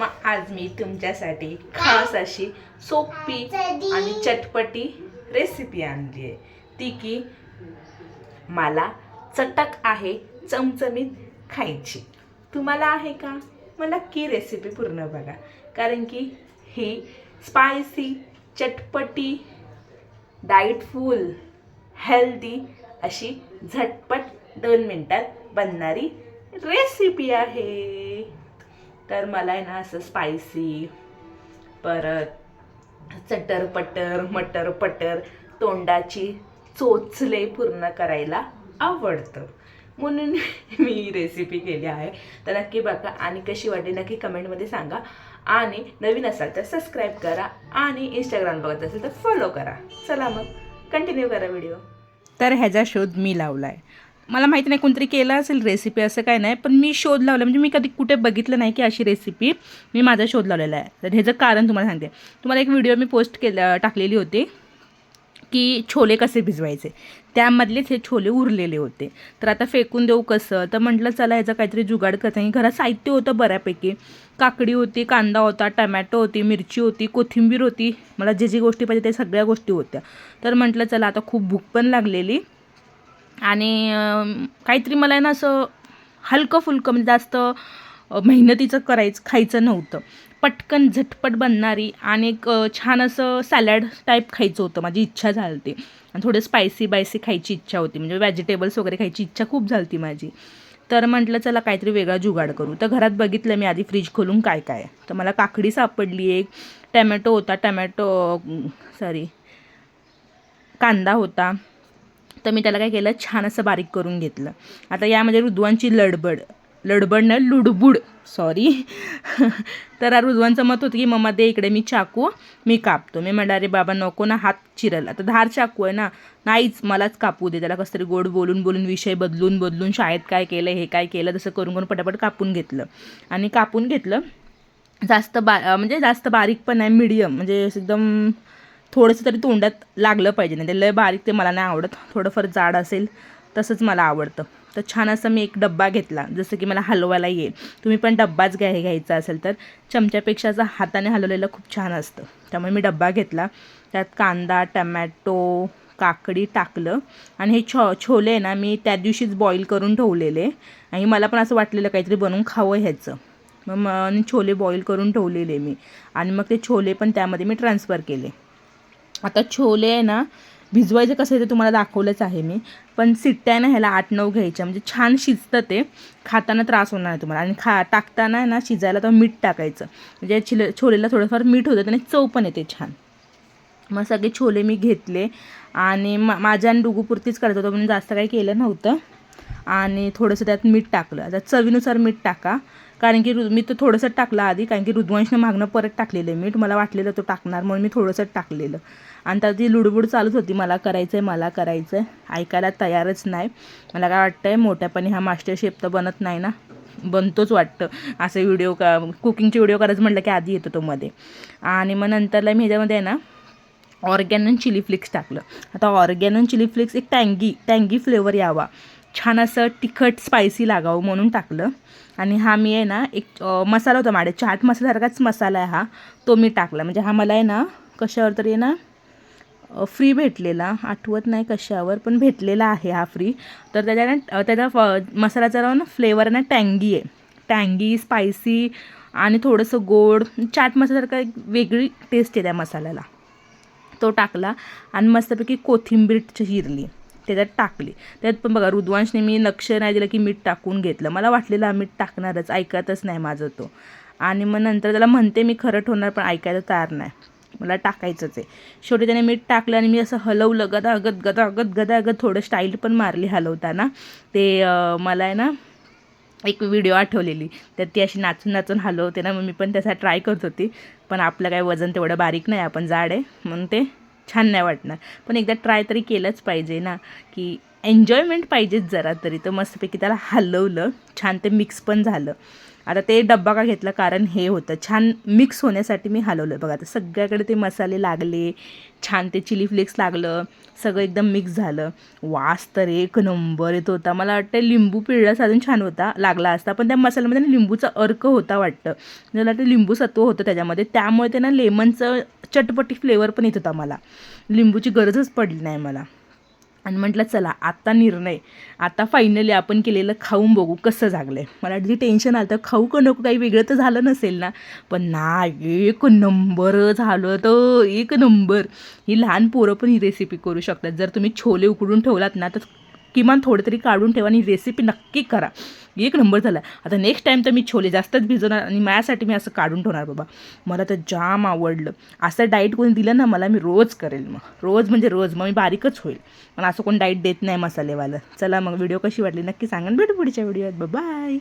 आज मी तुमच्यासाठी खास अशी सोपी आणि चटपटी रेसिपी आणली आहे, ती की मला चटक आहे चमचमीत खायची. तुम्हाला आहे का? मग नक्की रेसिपी पूर्ण बघा, कारण की ही स्पायसी चटपटी डाएटफुल हेल्दी अशी झटपट 2 मिनिटात बनणारी रेसिपी आहे. तर मला आहे ना असं स्पायसी, परत चटर पटर मटर पटर तोंडाची चोचले पूर्ण करायला आवडतं, म्हणून मी रेसिपी केली आहे. तर नक्की बघा आणि कशी वाटली नक्की कमेंटमध्ये सांगा. आणि नवीन असाल तर सबस्क्राईब करा आणि इंस्टाग्राम बघत असेल तर फॉलो करा. चला मग कंटिन्यू करा व्हिडिओ. तर ह्याचा शोध मी लावला आहे. मला माहिती नाही कोणतरी केलं असेल रेसिपी, असं काय नाही, पण मी शोध लावला. म्हणजे मी कधी कुठे बघितलं नाही की अशी रेसिपी मी माझा शोध लावलेला आहे. तर ह्याचं कारण तुम्हाला सांगते. तुम्हाला एक व्हिडिओ मी टाकलेली होती की छोले कसे भिजवायचे, त्यामधलेच हे छोले उरलेले होते. तर आता फेकून देऊ कसं, तर म्हटलं चला ह्याचं काहीतरी जुगाड करता. घरात साहित्य होतं बऱ्यापैकी. काकडी होती, कांदा होता, टमॅटो होती, मिरची होती, कोथिंबीर होती. मला जे गोष्टी पाहिजे ते सगळ्या गोष्टी होत्या. तर म्हटलं चला आता खूप भूक पण लागलेली आणि काहीतरी मला ना असं हलकं फुलकं, म्हणजे जास्त मेहनतीचं खायचं नव्हतं. पटकन झटपट बनणारी आणि एक छान असं सॅलड टाईप खायचं होतं. माझी इच्छा झाली होती आणि थोडं स्पायसी खायची इच्छा होती. म्हणजे व्हेजिटेबल्स वगैरे खायची इच्छा खूप झाली होती माझी. तर म्हटलं चला काहीतरी वेगळा जुगाड करू. तर घरात बघितलं मी आधी फ्रीज खोलून काय काय. तर मला काकडी सापडली, एक टमॅटो होता, कांदा होता. तर मी त्याला काय केलं, छान असं बारीक करून घेतलं. आता यामध्ये रुद्वांची लडबड नाही, लुडबुड, सॉरी. तर रुद्वांचं मत होतं की मम्मा दे इकडे, मी चाकू मी कापतो. मी म्हटलं अरे बाबा नको ना, हात चिरल. आता धार चाकू आहे ना, नाहीच मलाच कापू दे. त्याला कसं तरी गोड बोलून विषय बदलून शाळेत काय केलं हे काय केलं तसं करून पटापट कापून घेतलं. जास्त बारीक पण नाही, मीडियम, म्हणजे एकदम थोडंसं तरी तोंडात लागलं पाहिजे. नाही ते लय बारीक ते मला नाही आवडत. थोडंफार जाड असेल तसंच मला आवडतं. तर छान असं मी एक डब्बा घेतला, जसं की मला हलवायला येईल. तुम्ही पण डब्बाच घ्यायचा असेल तर चमच्यापेक्षा असं हाताने हलवलेलं खूप छान असतं. त्यामुळे मी डब्बा घेतला. त्यात कांदा, टमॅटो, काकडी टाकलं आणि हे छोले आहे ना मी त्या दिवशीच बॉईल करून ठेवलेले. आणि मला पण असं वाटलेलं काहीतरी बनवून खावं ह्याचं. मग छोले बॉईल करून ठेवलेले मी. आणि मग ते छोले पण त्यामध्ये मी ट्रान्सफर केले. आता छोले आहे ना भिजवायचं कसं आहे ते तुम्हाला दाखवलंच आहे मी. पण सिट्ट्या ना ह्याला 8-9 घ्यायच्या, म्हणजे छान शिजतं ते. खाताना त्रास होणार नाही तुम्हाला. आणि टाकताना ना शिजायला तर मीठ टाकायचं, म्हणजे छोलेला थोडंफार मीठ होतं त्याने चव पण येते छान. मग सगळे छोले मी घेतले आणि माझ्या आणि डुगूपुरतीच करत होतो, म्हणून जास्त काही केलं नव्हतं. आणि थोडंसं त्यात मीठ टाकलं. आता चवीनुसार मीठ टाका, कारण की मी तो थोडंसं टाकलं आधी, कारण की रुद्वांशनं मागणं परत टाकलेलं मीठ. मला वाटलेलं तो टाकणार म्हणून मी थोडंसं टाकलेलं. आणि त्यात ती लुडबुड चालूच होती, मला करायचं आहे. ऐकायला तयारच नाही. मला काय वाटतं आहे मोठ्यापणी हा मास्टर शेफ तर बनत नाही ना, बनतोच वाटतं. असे कुकिंगचे व्हिडिओ करायचं म्हटलं की आधी येतो तो मध्ये. आणि मग नंतरला मी ह्याच्यामध्ये आहे ना ऑर्गॅनो चिली फ्लेक्स टाकलं. आता ऑर्गॅनो चिली फ्लेक्स एक टँगी फ्लेवर यावा, छान असं तिखट स्पायसी लागावं म्हणून टाकलं. आणि हा मी आहे ना एक मसाला होता माझ्या, चाट मसाल्यासारखाच मसाला आहे हा, तो मी टाकला. म्हणजे हा मला आहे ना कशावर तरी आहे ना फ्री भेटलेला, आठवत नाही कशावर, पण भेटलेला आहे हा फ्री. तर त्याचा मसाल्याचा ना फ्लेवर ना टँगी स्पायसी आणि थोडंसं गोड, चाट मसाल्यासारखा एक वेगळी टेस्ट आहे त्या मसाल्याला. तो टाकला आणि मस्तपैकी कोथिंबीर चिरली त्याच्यात टाकली. त्यात पण बघा रुद्वांशने मी लक्ष नाही दिलं की मीठ टाकून घेतलं. मला वाटलेलं मीठ टाकणारच, ऐकतच नाही माझं तो. आणि मग नंतर त्याला म्हणते मी खरं ठेवणार, पण ऐकायला तयार नाही, मला टाकायचंच आहे. शेवटी त्याने मीठ टाकलं आणि मी असं हलवलं, गदागद थोडं स्टाईल पण मारली हलवताना. ते मला आहे ना एक व्हिडिओ आठवलेली, तर ती अशी नाचून हलवते ना, मग मी पण त्याचा ट्राय करत होती. पण आपलं काय वजन तेवढं बारीक नाही, आपण जाड आहे, म्हणून ते छान नाही वाटणार. पण एकदा ट्राय तरी केलंच पाहिजे ना, की एन्जॉयमेंट पाहिजेच जरा तरी. तर मस्तपैकी त्याला हलवलं, छान ते मिक्स पण झालं. आता ते डब्बा का घेतला, कारण हे होतं छान मिक्स होण्यासाठी मी हलवलं. बघा आता सगळ्याकडे ते मसाले लागले, छान ते चिली फ्लेक्स लागलं, सगळं एकदम मिक्स झालं. वास तर एक नंबर येत होता. मला वाटतं लिंबू पिळला साधून छान होता लागला असता, पण त्या मसाल्यामध्ये लिंबूचा अर्क होता वाटतं. मला वाटतं लिंबू सत्व होतं त्याच्यामध्ये, त्यामुळे ते ना लेमनचं चटपटी फ्लेवर पण येत होता. मला लिंबूची गरजच पडली नाही मला. आणि म्हटलं चला आता निर्णय, आता फायनली आपण केलेलं खाऊन बघू कसं झालं आहे. मला जे टेन्शन आलं तर खाऊ का नको, काही वेगळं तर झालं नसेल ना, पण ना एक नंबर झालं तर एक नंबर. ही लहान पोरं पण ही रेसिपी करू शकतात. जर तुम्ही छोले उकडून ठेवलात ना, तर किमान थोडे तरी काढून ठेवा आणि रेसिपी नक्की करा. एक नंबर झाला. आता नेक्स्ट टाईम तर मी छोले जास्तच भिजवणार आणि माझ्यासाठी मी असं काढून ठेवणार बाबा. मला तर जाम आवडलं. असं डाईट कोणी दिलं ना मला, मी रोज करेल. मग रोज म्हणजे रोज, मग मी बारीकच होईल. पण असं कोण डाईट देत नाही मसालेवालं. चला मग व्हिडिओ कशी वाटली नक्की सांगा. भेटू पुढच्या व्हिडिओत. बाय.